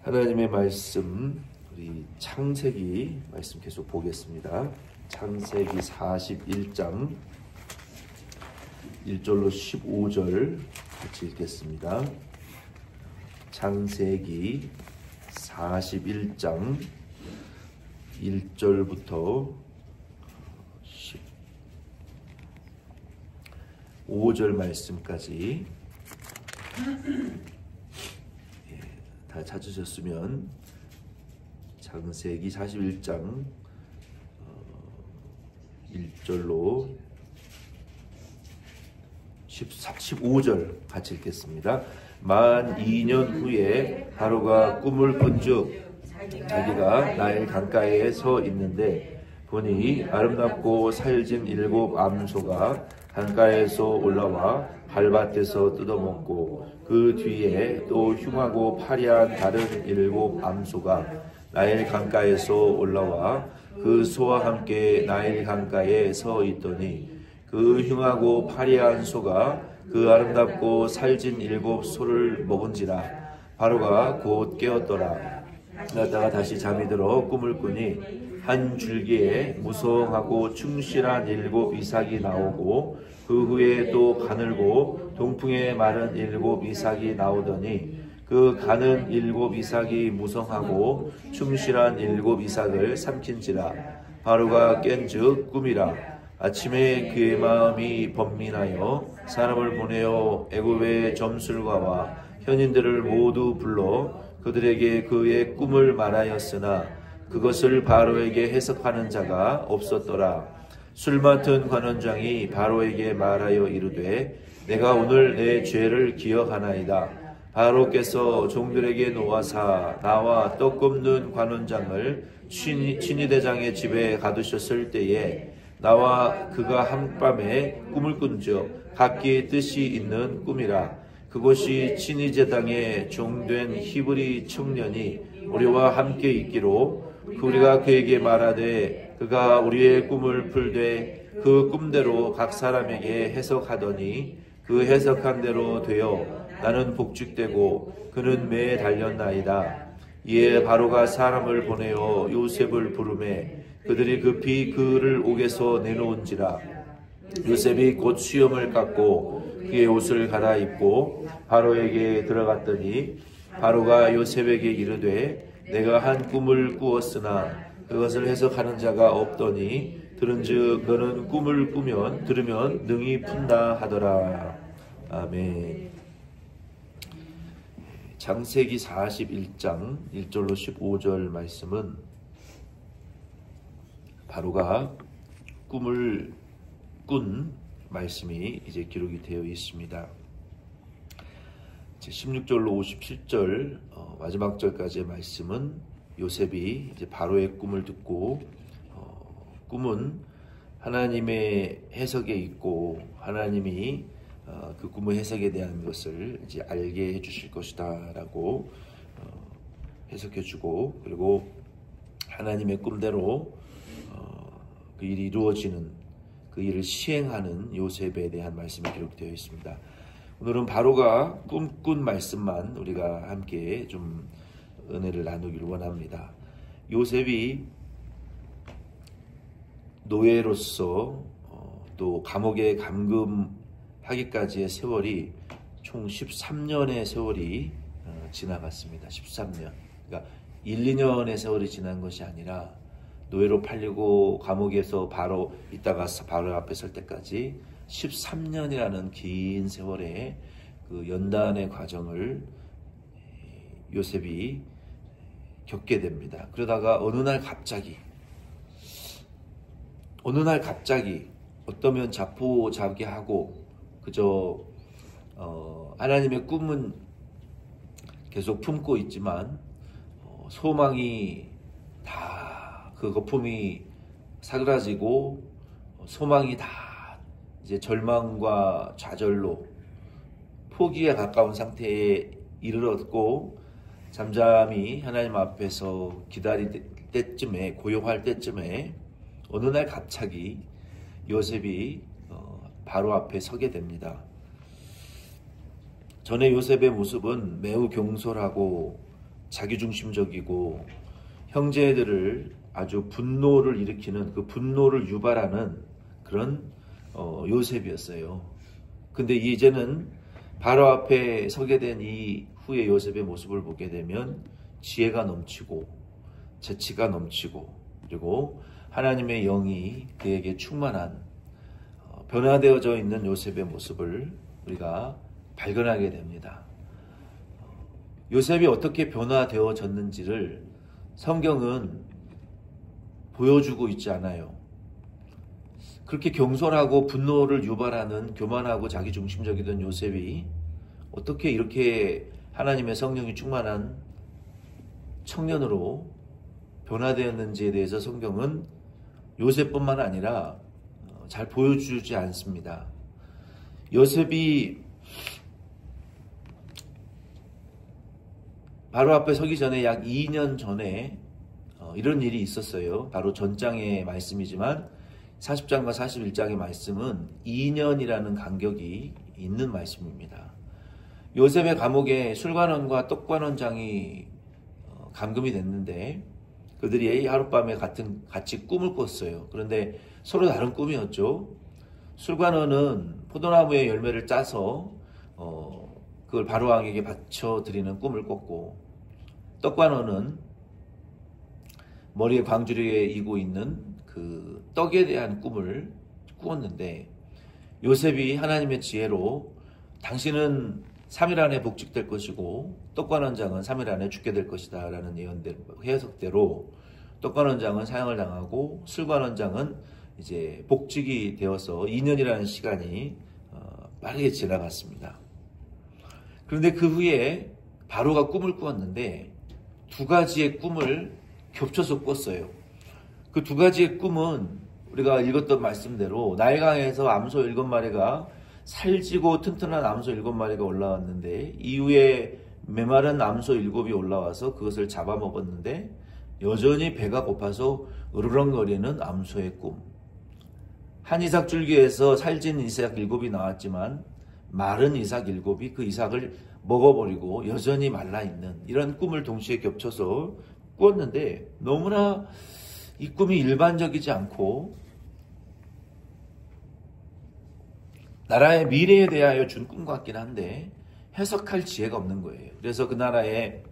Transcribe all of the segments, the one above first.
하나님의 말씀, 우리 창세기 말씀 계속 보겠습니다. 창세기 41장 1절로 15절 같이 읽겠습니다. 창세기 41장 1절부터 15절 말씀까지 다 찾으셨으면 창세기 41장 1절로 15절 같이 읽겠습니다. 만 2년 후에 바로가 꿈을 꾼즉 자기가 나일 강가에 서 있는데 보니 아름답고 살진 7 암소가 강가에서 올라와 밭에서 뜯어먹고 그 뒤에 또 흉하고 파리한 다른 7 암소가 나일 강가에서 올라와 그 소와 함께 나일 강가에 서 있더니 그 흉하고 파리한 소가 그 아름답고 살진 7 소를 먹은지라 바로가 곧 깨었더라. 그러다가 다시 잠이 들어 꿈을 꾸니 한 줄기에 무성하고 충실한 7 이삭이 나오고 그 후에 또 가늘고 동풍에 마른 7 이삭이 나오더니 그 가는 7 이삭이 무성하고 충실한 7 이삭을 삼킨지라. 바로가 깬즉 꿈이라. 아침에 그의 마음이 번민하여 사람을 보내어 애굽의 점술가와 현인들을 모두 불러 그들에게 그의 꿈을 말하였으나 그것을 바로에게 해석하는 자가 없었더라. 술 맡은 관원장이 바로에게 말하여 이르되 내가 오늘 내 죄를 기억하나이다. 바로께서 종들에게 놓아사 나와 떡 굽는 관원장을 친위대장의 집에 가두셨을 때에 나와 그가 한밤에 꿈을 꾼즉 각기 뜻이 있는 꿈이라. 그것이 친위제당의 종된 히브리 청년이 우리와 함께 있기로 우리가 그에게 말하되 그가 우리의 꿈을 풀되 그 꿈대로 각 사람에게 해석하더니 그 해석한 대로 되어 나는 복직되고 그는 매에 달렸나이다. 이에 바로가 사람을 보내어 요셉을 부르매 그들이 급히 그를 옥에서 내놓은지라. 요셉이 곧 수염을 깎고 그의 옷을 갈아입고 바로에게 들어갔더니 바로가 요셉에게 이르되 내가 한 꿈을 꾸었으나 그것을 해석하는 자가 없더니 들은즉 너는 꿈을 꾸면 들으면 능히 푼다 하더라. 아멘. 창세기 41장 1절로 15절 말씀은 바로가 꿈을 꾼 말씀이 이제 기록이 되어 있습니다. 16절로 57절 마지막 절까지의 말씀은 요셉이 이제 바로의 꿈을 듣고 꿈은 하나님의 해석에 있고 하나님이 그 꿈의 해석에 대한 것을 이제 알게 해주실 것이다라고 해석해주고 그리고 하나님의 꿈대로 그 일이 이루어지는 그 일을 시행하는 요셉에 대한 말씀이 기록되어 있습니다. 오늘은 바로가 꿈꾼 말씀만 우리가 함께 좀 은혜를 나누기를 원합니다. 요셉이 노예로서 또 감옥에 감금하기까지의 세월이 총 13년의 세월이 지나갔습니다. 13년. 그러니까 1, 2년의 세월이 지난 것이 아니라 노예로 팔리고 감옥에서 바로 있다가 바로 앞에 설 때까지 13년이라는 긴 세월의 그 연단의 과정을 요셉이 겪게 됩니다. 그러다가 어느 날 갑자기 어떠면 자포자기하고 그저 하나님의 꿈은 계속 품고 있지만 소망이 다 그 거품이 사그라지고 소망이 다 이제 절망과 좌절로 포기에 가까운 상태에 이르렀고 잠잠히 하나님 앞에서 기다릴 때쯤에 고요할 때쯤에 어느 날 갑자기 요셉이 바로 앞에 서게 됩니다. 전에 요셉의 모습은 매우 경솔하고 자기중심적이고 형제들을 아주 분노를 일으키는, 그 분노를 유발하는 그런 요셉이었어요. 근데 이제는 바로 앞에 서게 된 이 후의 요셉의 모습을 보게 되면 지혜가 넘치고 재치가 넘치고, 그리고 하나님의 영이 그에게 충만한 변화되어져 있는 요셉의 모습을 우리가 발견하게 됩니다. 요셉이 어떻게 변화되어졌는지를 성경은 보여주고 있지 않아요. 그렇게 경솔하고 분노를 유발하는 교만하고 자기중심적이던 요셉이 어떻게 이렇게 하나님의 성령이 충만한 청년으로 변화되었는지에 대해서 성경은 요셉뿐만 아니라 잘 보여주지 않습니다. 요셉이 바로 앞에 서기 전에 약 2년 전에 이런 일이 있었어요. 바로 전장의 말씀이지만 40장과 41장의 말씀은 2년이라는 간격이 있는 말씀입니다. 요셉의 감옥에 술관원과 떡관원장이 감금이 됐는데 그들이 하룻밤에 같이 꿈을 꿨어요. 그런데 서로 다른 꿈이었죠. 술관원은 포도나무의 열매를 짜서 그걸 바로왕에게 바쳐드리는 꿈을 꿨고, 떡관원은 머리에 광주리에 이고 있는 그 떡에 대한 꿈을 꾸었는데, 요셉이 하나님의 지혜로 당신은 3일 안에 복직될 것이고 떡관원장은 3일 안에 죽게 될 것이다 라는 해석대로 떡관원장은 사형을 당하고 술관원장은 이제 복직이 되어서 2년이라는 시간이 빠르게 지나갔습니다. 그런데 그 후에 바로가 꿈을 꾸었는데 두 가지의 꿈을 겹쳐서 꿨어요. 그 두 가지의 꿈은 우리가 읽었던 말씀대로 나일강에서 암소 7마리가 살지고 튼튼한 암소 7마리가 올라왔는데 이후에 메마른 암소 7이 올라와서 그것을 잡아먹었는데 여전히 배가 고파서 으르렁거리는 암소의 꿈. 한 이삭 줄기에서 살찐 이삭 7이 나왔지만 마른 이삭 7이 그 이삭을 먹어버리고 여전히 말라있는 이런 꿈을 동시에 겹쳐서 꾸었는데 너무나 이 꿈이 일반적이지 않고 나라의 미래에 대하여 준 꿈 같긴 한데 해석할 지혜가 없는 거예요. 그래서 그 나라의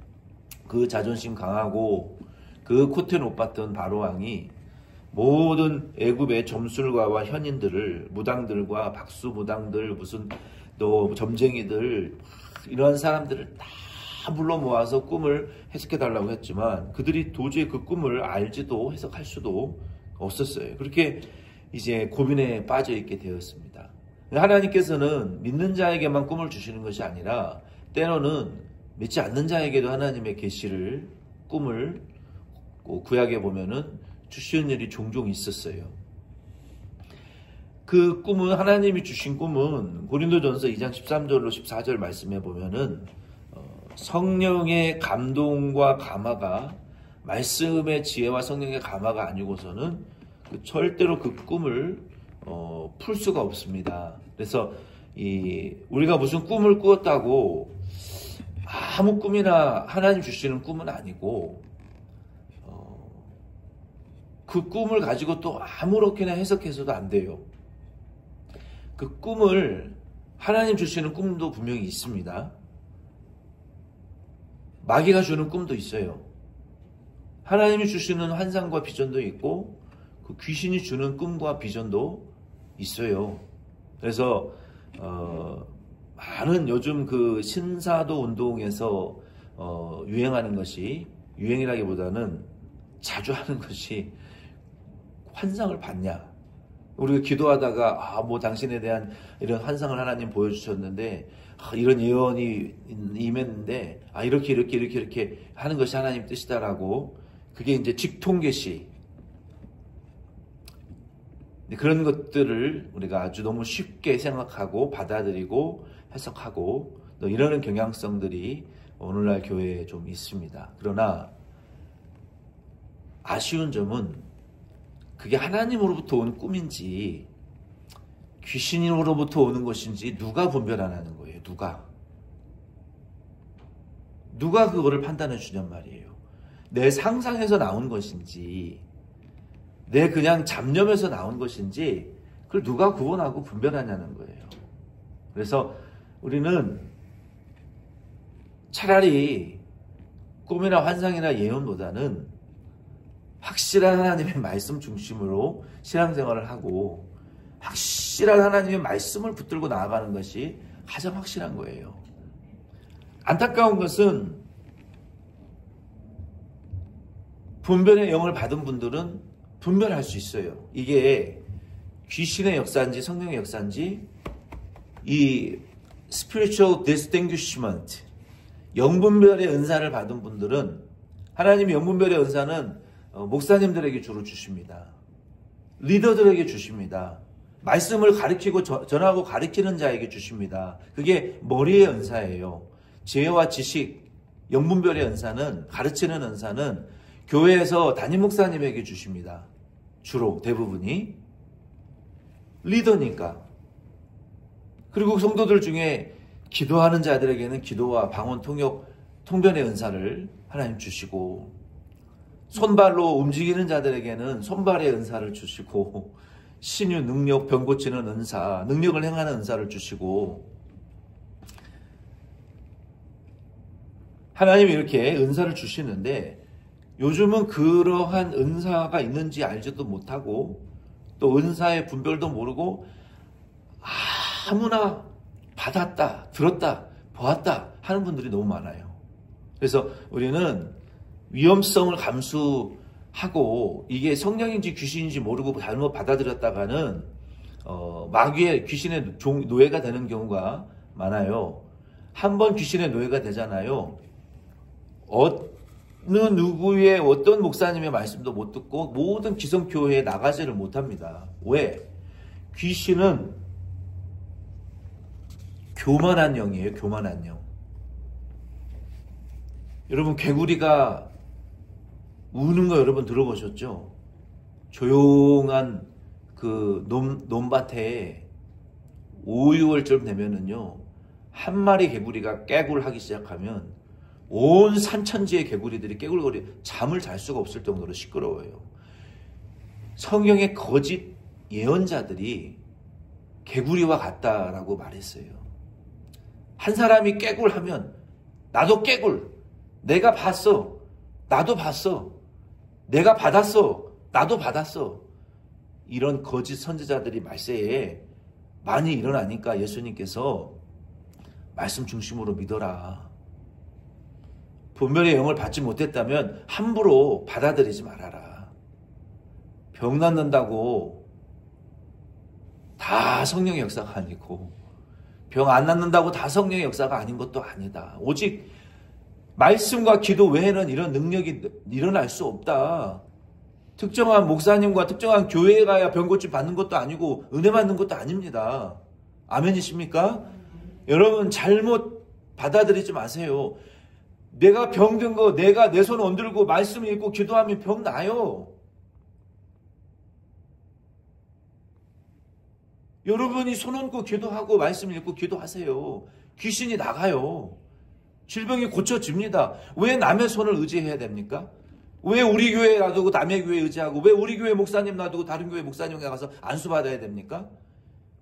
그 자존심 강하고 그 코트 못 봤던 바로왕이 모든 애굽의 점술가와 현인들을, 무당들과 박수 무당들, 무슨 또 점쟁이들, 이런 사람들을 다 불러 모아서 꿈을 해석해 달라고 했지만 그들이 도저히 그 꿈을 알지도 해석할 수도 없었어요. 그렇게 이제 고민에 빠져 있게 되었습니다. 하나님께서는 믿는 자에게만 꿈을 주시는 것이 아니라 때로는 믿지 않는 자에게도 하나님의 계시를, 꿈을 구약에 보면은 주시는 일이 종종 있었어요. 그 꿈은, 하나님이 주신 꿈은 고린도전서 2장 13절로 14절 말씀에 보면은 성령의 감동과 감화가, 말씀의 지혜와 성령의 감화가 아니고서는 절대로 그 꿈을 풀 수가 없습니다. 그래서 우리가 무슨 꿈을 꾸었다고 아무 꿈이나 하나님 주시는 꿈은 아니고 그 꿈을 가지고 또 아무렇게나 해석해서도 안 돼요. 그 꿈을, 하나님 주시는 꿈도 분명히 있습니다. 마귀가 주는 꿈도 있어요. 하나님이 주시는 환상과 비전도 있고 그 귀신이 주는 꿈과 비전도 있어요. 그래서 많은 요즘 그 신사도 운동에서 유행하는 것이, 유행이라기보다는 자주 하는 것이 환상을 봤냐. 우리가 기도하다가 뭐 당신에 대한 이런 환상을 하나님 보여주셨는데 이런 예언이 임했는데 이렇게 하는 것이 하나님 뜻이다라고, 그게 이제 직통계시, 그런 것들을 우리가 아주 너무 쉽게 생각하고 받아들이고 해석하고 또 이러는 경향성들이 오늘날 교회에 좀 있습니다. 그러나 아쉬운 점은 그게 하나님으로부터 온 꿈인지 귀신으로부터 오는 것인지 누가 분별 안 하는 거예요. 누가 그거를 판단해 주냔 말이에요. 내 상상에서 나온 것인지 내 그냥 잡념에서 나온 것인지 그걸 누가 구분하고 분별하냐는 거예요. 그래서 우리는 차라리 꿈이나 환상이나 예언보다는 확실한 하나님의 말씀 중심으로 신앙생활을 하고 확실한 하나님의 말씀을 붙들고 나아가는 것이 가장 확실한 거예요. 안타까운 것은 분별의 영을 받은 분들은 분별할 수 있어요. 이게 귀신의 역사인지 성령의 역사인지 이 spiritual distinguishment 영분별의 은사를 받은 분들은 하나님이 영분별의 은사는 목사님들에게 주로 주십니다. 리더들에게 주십니다. 말씀을 가르치고 전하고 가르치는 자에게 주십니다. 그게 머리의 은사예요. 지혜와 지식, 영분별의 은사는 가르치는 은사는 교회에서 담임 목사님에게 주십니다. 주로 대부분이 리더니까. 그리고 성도들 중에 기도하는 자들에게는 기도와 방언 통역, 통변의 은사를 하나님 주시고 손발로 움직이는 자들에게는 손발의 은사를 주시고 신유 능력, 병 고치는 은사, 능력을 행하는 은사를 주시고 하나님이 이렇게 은사를 주시는데 요즘은 그러한 은사가 있는지 알지도 못하고 또 은사의 분별도 모르고 아무나 받았다, 들었다, 보았다 하는 분들이 너무 많아요. 그래서 우리는 위험성을 감수하고 이게 성령인지 귀신인지 모르고 잘못 받아들였다가는 마귀의 귀신의 노예가 되는 경우가 많아요. 한번 귀신의 노예가 되잖아요. 어느 누구의 어떤 목사님의 말씀도 못 듣고 모든 기성교회에 나가지를 못합니다. 왜? 귀신은 교만한 영이에요. 교만한 영. 여러분 개구리가 우는 거 여러분 들어보셨죠? 조용한 그 논밭에 5, 6월쯤 되면은요 한 마리 개구리가 깨굴 하기 시작하면 온 산천지의 개구리들이 깨굴거리 잠을 잘 수가 없을 정도로 시끄러워요. 성경의 거짓 예언자들이 개구리와 같다라고 말했어요. 한 사람이 깨굴하면 나도 깨굴, 내가 봤어, 나도 봤어, 내가 받았어, 나도 받았어. 이런 거짓 선지자들이 말세에 많이 일어나니까 예수님께서 말씀 중심으로 믿어라. 분별의 영을 받지 못했다면 함부로 받아들이지 말아라. 병 낫는다고 다 성령의 역사가 아니고 병 안 낫는다고 다 성령의 역사가 아닌 것도 아니다. 오직 말씀과 기도 외에는 이런 능력이 일어날 수 없다. 특정한 목사님과 특정한 교회에 가야 병 고침 받는 것도 아니고 은혜 받는 것도 아닙니다. 아멘이십니까? 여러분 잘못 받아들이지 마세요. 내가 병든 거 내가 내 손 얹들고 말씀 읽고 기도하면 병 나요. 여러분이 손 얹고 기도하고 말씀 읽고 기도하세요. 귀신이 나가요. 질병이 고쳐집니다. 왜 남의 손을 의지해야 됩니까? 왜 우리 교회 놔두고 남의 교회 의지하고 왜 우리 교회 목사님 놔두고 다른 교회 목사님에 가서 안수받아야 됩니까?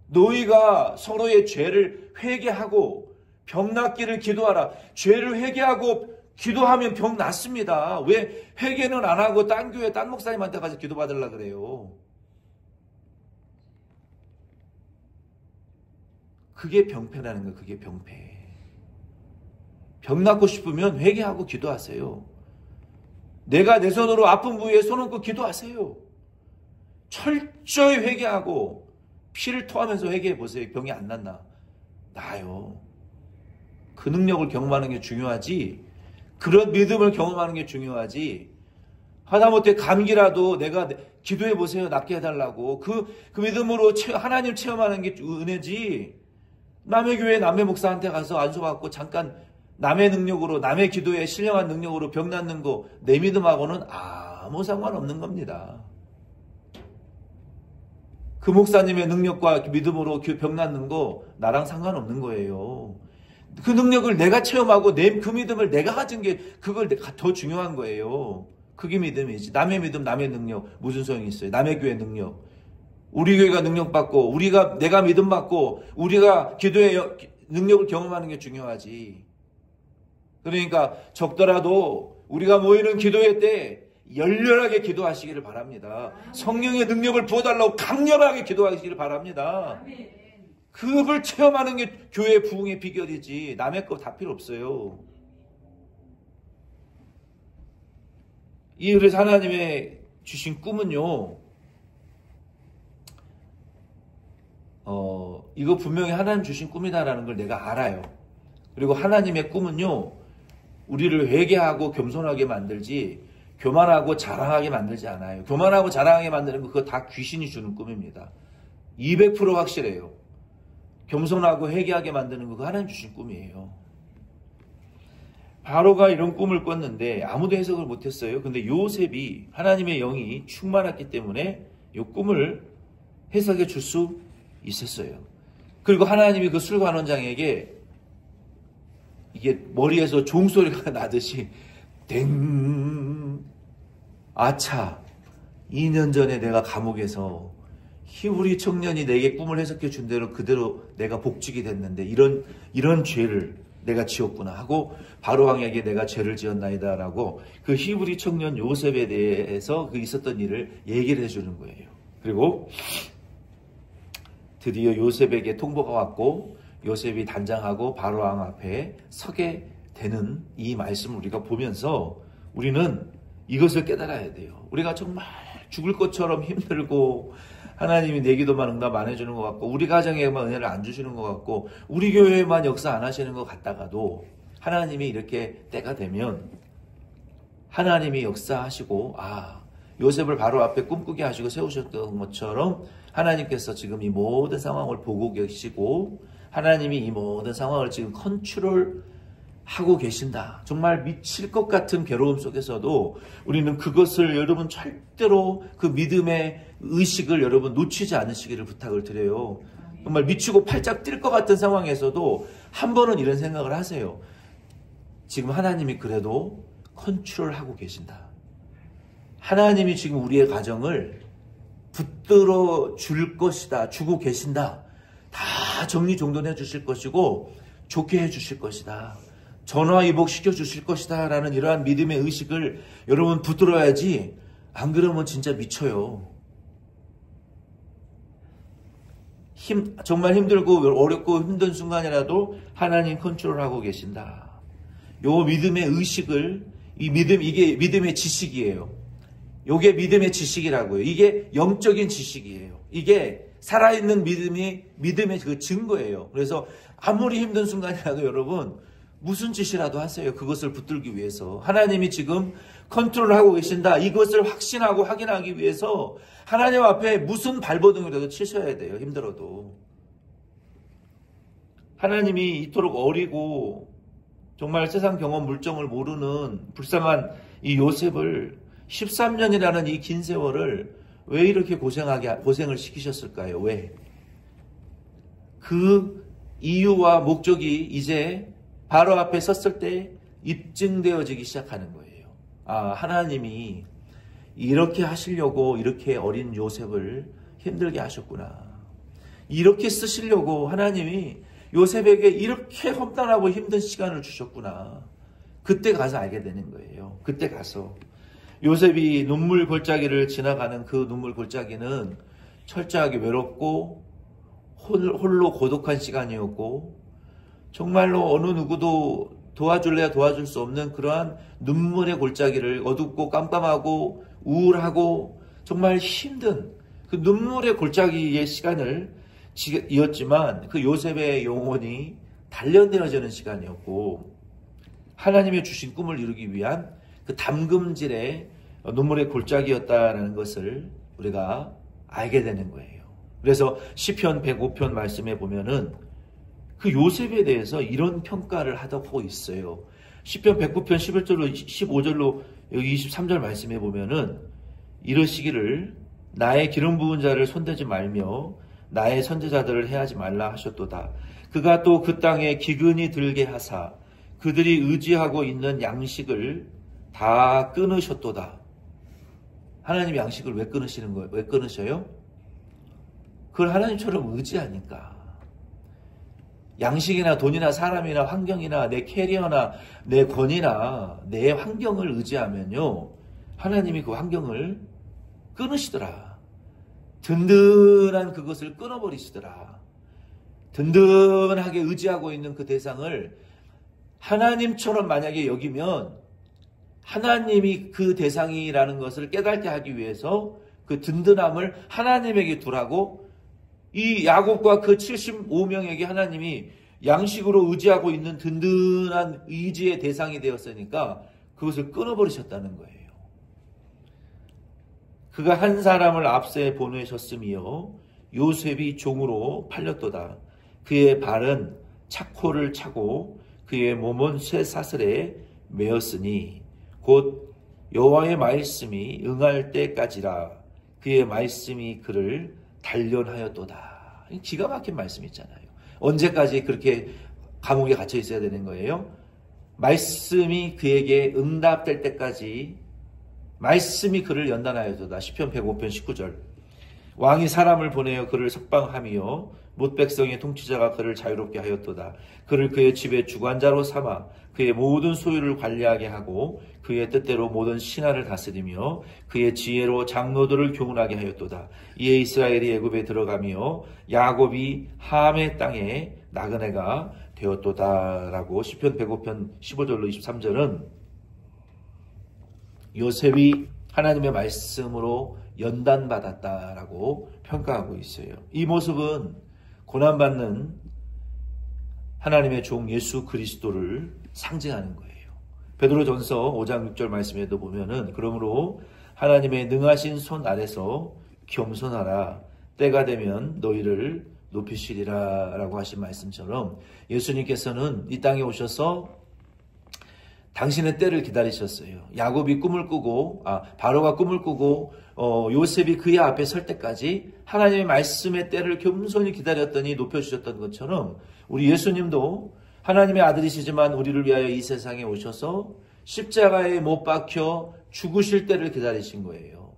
너희가 서로의 죄를 회개하고 병 낫기를 기도하라. 죄를 회개하고 기도하면 병 낫습니다. 왜 회개는 안 하고 딴 교회 딴 목사님한테 가서 기도받으려고 그래요? 그게 병폐라는 거예요. 그게 병폐. 병 낫고 싶으면 회개하고 기도하세요. 내가 내 손으로 아픈 부위에 손 얹고 기도하세요. 철저히 회개하고 피를 토하면서 회개해 보세요. 병이 안 낫나? 나아요. 그 능력을 경험하는 게 중요하지. 그런 믿음을 경험하는 게 중요하지. 하다못해 감기라도 내가 기도해 보세요. 낫게 해달라고. 그 믿음으로 하나님 체험하는 게 은혜지. 남의 교회 남의 목사한테 가서 안수받고 잠깐 남의 능력으로 남의 기도에 신령한 능력으로 병 낫는 거 내 믿음하고는 아무 상관없는 겁니다. 그 목사님의 능력과 믿음으로 병 낫는 거 나랑 상관없는 거예요. 그 능력을 내가 체험하고 그 믿음을 내가 가진 게 그걸 더 중요한 거예요. 그게 믿음이지. 남의 믿음, 남의 능력 무슨 소용이 있어요? 남의 교회 능력. 우리 교회가 능력받고 내가 믿음 받고 우리가 기도의 능력을 경험하는 게 중요하지. 그러니까 적더라도 우리가 모이는 기도회 때 열렬하게 기도하시기를 바랍니다. 성령의 능력을 부어달라고 강렬하게 기도하시기를 바랍니다. 그걸 체험하는 게 교회 부흥의 비결이지 남의 거 다 필요 없어요. 그래서 하나님의 주신 꿈은요, 이거 분명히 하나님 주신 꿈이다라는 걸 내가 알아요. 그리고 하나님의 꿈은요, 우리를 회개하고 겸손하게 만들지 교만하고 자랑하게 만들지 않아요. 교만하고 자랑하게 만드는 거 그거 다 귀신이 주는 꿈입니다. 200% 확실해요. 겸손하고 회개하게 만드는 거 그거 하나님 주신 꿈이에요. 바로가 이런 꿈을 꿨는데 아무도 해석을 못했어요. 근데 요셉이 하나님의 영이 충만했기 때문에 이 꿈을 해석해 줄 수 있었어요. 그리고 하나님이 그 술관원장에게 이게 머리에서 종소리가 나듯이 댕, 아차, 2년 전에 내가 감옥에서 히브리 청년이 내게 꿈을 해석해 준 대로 그대로 내가 복직이 됐는데 이런 죄를 내가 지었구나 하고 바로 왕에게 내가 죄를 지었나이다 라고 그 히브리 청년 요셉에 대해서 그 있었던 일을 얘기를 해주는 거예요. 그리고 드디어 요셉에게 통보가 왔고 요셉이 단장하고 바로 왕 앞에 서게 되는 이 말씀을 우리가 보면서 우리는 이것을 깨달아야 돼요. 우리가 정말 죽을 것처럼 힘들고 하나님이 내 기도만 응답 안 해주는 것 같고 우리 가정에만 은혜를 안 주시는 것 같고 우리 교회에만 역사 안 하시는 것 같다가도 하나님이 이렇게 때가 되면 하나님이 역사하시고 요셉을 바로 앞에 꿈꾸게 하시고 세우셨던 것처럼 하나님께서 지금 이 모든 상황을 보고 계시고 하나님이 이 모든 상황을 지금 컨트롤하고 계신다. 정말 미칠 것 같은 괴로움 속에서도 우리는 그것을 여러분 절대로 그 믿음의 의식을 여러분 놓치지 않으시기를 부탁을 드려요. 정말 미치고 팔짝 뛸 것 같은 상황에서도 한 번은 이런 생각을 하세요. 지금 하나님이 그래도 컨트롤하고 계신다. 하나님이 지금 우리의 가정을 붙들어 줄 것이다. 주고 계신다. 다 정리정돈해 주실 것이고 좋게 해 주실 것이다. 전화위복 시켜 주실 것이다. 라는 이러한 믿음의 의식을 여러분 붙들어야지 안 그러면 진짜 미쳐요. 정말 힘들고 어렵고 힘든 순간이라도 하나님 컨트롤하고 계신다. 요 믿음의 의식을 이게 믿음의 지식이에요. 요게 믿음의 지식이라고요. 이게 영적인 지식이에요. 이게 살아있는 믿음의 그 증거예요. 그래서 아무리 힘든 순간이라도 여러분 무슨 짓이라도 하세요. 그것을 붙들기 위해서. 하나님이 지금 컨트롤하고 계신다. 이것을 확신하고 확인하기 위해서 하나님 앞에 무슨 발버둥이라도 치셔야 돼요. 힘들어도. 하나님이 이토록 어리고 정말 세상 경험 물정을 모르는 불쌍한 이 요셉을 13년이라는 이 긴 세월을 왜 이렇게 고생을 시키셨을까요? 왜? 그 이유와 목적이 이제 바로 앞에 섰을 때 입증되어지기 시작하는 거예요. 하나님이 이렇게 하시려고 이렇게 어린 요셉을 힘들게 하셨구나. 이렇게 쓰시려고 하나님이 요셉에게 이렇게 험난하고 힘든 시간을 주셨구나. 그때 가서 알게 되는 거예요. 그때 가서. 요셉이 눈물 골짜기를 지나가는 그 눈물 골짜기는 철저하게 외롭고 홀로 고독한 시간이었고 정말로 어느 누구도 도와줄래야 도와줄 수 없는 그러한 눈물의 골짜기를 어둡고 깜깜하고 우울하고 정말 힘든 그 눈물의 골짜기의 시간을 이었지만 그 요셉의 영혼이 단련되어지는 시간이었고 하나님의 주신 꿈을 이루기 위한 그 담금질의 눈물의 골짜기였다는 것을 우리가 알게 되는 거예요. 그래서 시편 105편 말씀에 보면은 그 요셉에 대해서 이런 평가를 하고 있어요. 시편 109편 11절로 15절로 여기 23절 말씀에 보면은 이러시기를 나의 기름 부은 자를 손대지 말며 나의 선지자들을 해하지 말라 하셨도다. 그가 또 그 땅에 기근이 들게 하사 그들이 의지하고 있는 양식을 다 끊으셨도다. 하나님 양식을 왜 끊으시는 거예요? 왜 끊으셔요? 그걸 하나님처럼 의지하니까. 양식이나 돈이나 사람이나 환경이나 내 캐리어나 내 권위나 내 환경을 의지하면요, 하나님이 그 환경을 끊으시더라. 든든한 그것을 끊어버리시더라. 든든하게 의지하고 있는 그 대상을 하나님처럼 만약에 여기면 하나님이 그 대상이라는 것을 깨닫게 하기 위해서 그 든든함을 하나님에게 두라고 이 야곱과 그 75명에게 하나님이 양식으로 의지하고 있는 든든한 의지의 대상이 되었으니까 그것을 끊어버리셨다는 거예요. 그가 한 사람을 앞세 보내셨으며 요셉이 종으로 팔렸도다. 그의 발은 착고를 차고 그의 몸은 쇠사슬에 매었으니 곧 여호와의 말씀이 응할 때까지라. 그의 말씀이 그를 단련하였도다. 기가 막힌 말씀이 있잖아요. 언제까지 그렇게 감옥에 갇혀 있어야 되는 거예요? 말씀이 그에게 응답될 때까지 말씀이 그를 연단하였도다. 시편 105편 19절. 왕이 사람을 보내어 그를 석방하며 못 백성의 통치자가 그를 자유롭게 하였도다. 그를 그의 집의 주관자로 삼아 그의 모든 소유를 관리하게 하고 그의 뜻대로 모든 신하를 다스리며 그의 지혜로 장로들을 교훈하게 하였도다. 이에 이스라엘이 애굽에 들어가며 야곱이 함의 땅에 나그네가 되었도다라고 시편 105편 15절로 23절은 요셉이 하나님의 말씀으로 연단받았다라고 평가하고 있어요. 이 모습은 고난받는 하나님의 종 예수 그리스도를 상징하는 거예요. 베드로전서 5장 6절 말씀에도 보면은 그러므로 하나님의 능하신 손 아래서 겸손하라. 때가 되면 너희를 높이시리라 라고 하신 말씀처럼 예수님께서는 이 땅에 오셔서 당신의 때를 기다리셨어요. 야곱이 꿈을 꾸고 바로가 꿈을 꾸고 요셉이 그의 앞에 설 때까지 하나님의 말씀의 때를 겸손히 기다렸더니 높여주셨던 것처럼 우리 예수님도 하나님의 아들이시지만 우리를 위하여 이 세상에 오셔서 십자가에 못 박혀 죽으실 때를 기다리신 거예요.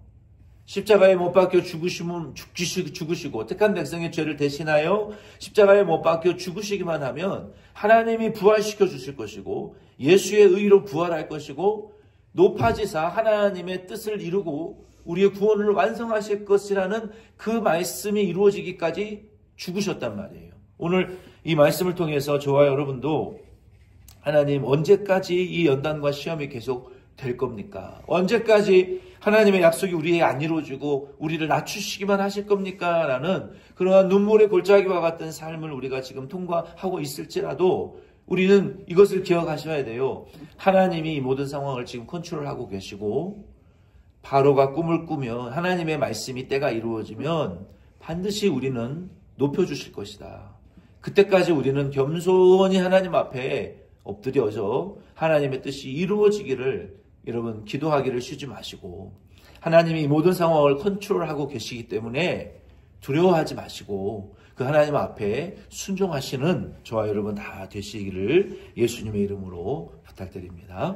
십자가에 못 박혀 죽으시고 택한 백성의 죄를 대신하여 십자가에 못 박혀 죽으시기만 하면 하나님이 부활시켜 주실 것이고 예수의 의로 부활할 것이고 높아지사 하나님의 뜻을 이루고 우리의 구원을 완성하실 것이라는 그 말씀이 이루어지기까지 죽으셨단 말이에요. 오늘 이 말씀을 통해서 저와 여러분도 하나님 언제까지 이 연단과 시험이 계속 될 겁니까? 언제까지 하나님의 약속이 우리에게 안 이루어지고 우리를 낮추시기만 하실 겁니까? 라는 그러한 눈물의 골짜기와 같은 삶을 우리가 지금 통과하고 있을지라도 우리는 이것을 기억하셔야 돼요. 하나님이 이 모든 상황을 지금 컨트롤하고 계시고 바로가 꿈을 꾸면 하나님의 말씀이 때가 이루어지면 반드시 우리는 높여주실 것이다. 그때까지 우리는 겸손히 하나님 앞에 엎드려서 하나님의 뜻이 이루어지기를 여러분 기도하기를 쉬지 마시고 하나님이 이 모든 상황을 컨트롤하고 계시기 때문에 두려워하지 마시고 그 하나님 앞에 순종하시는 저와 여러분 다 되시기를 예수님의 이름으로 부탁드립니다.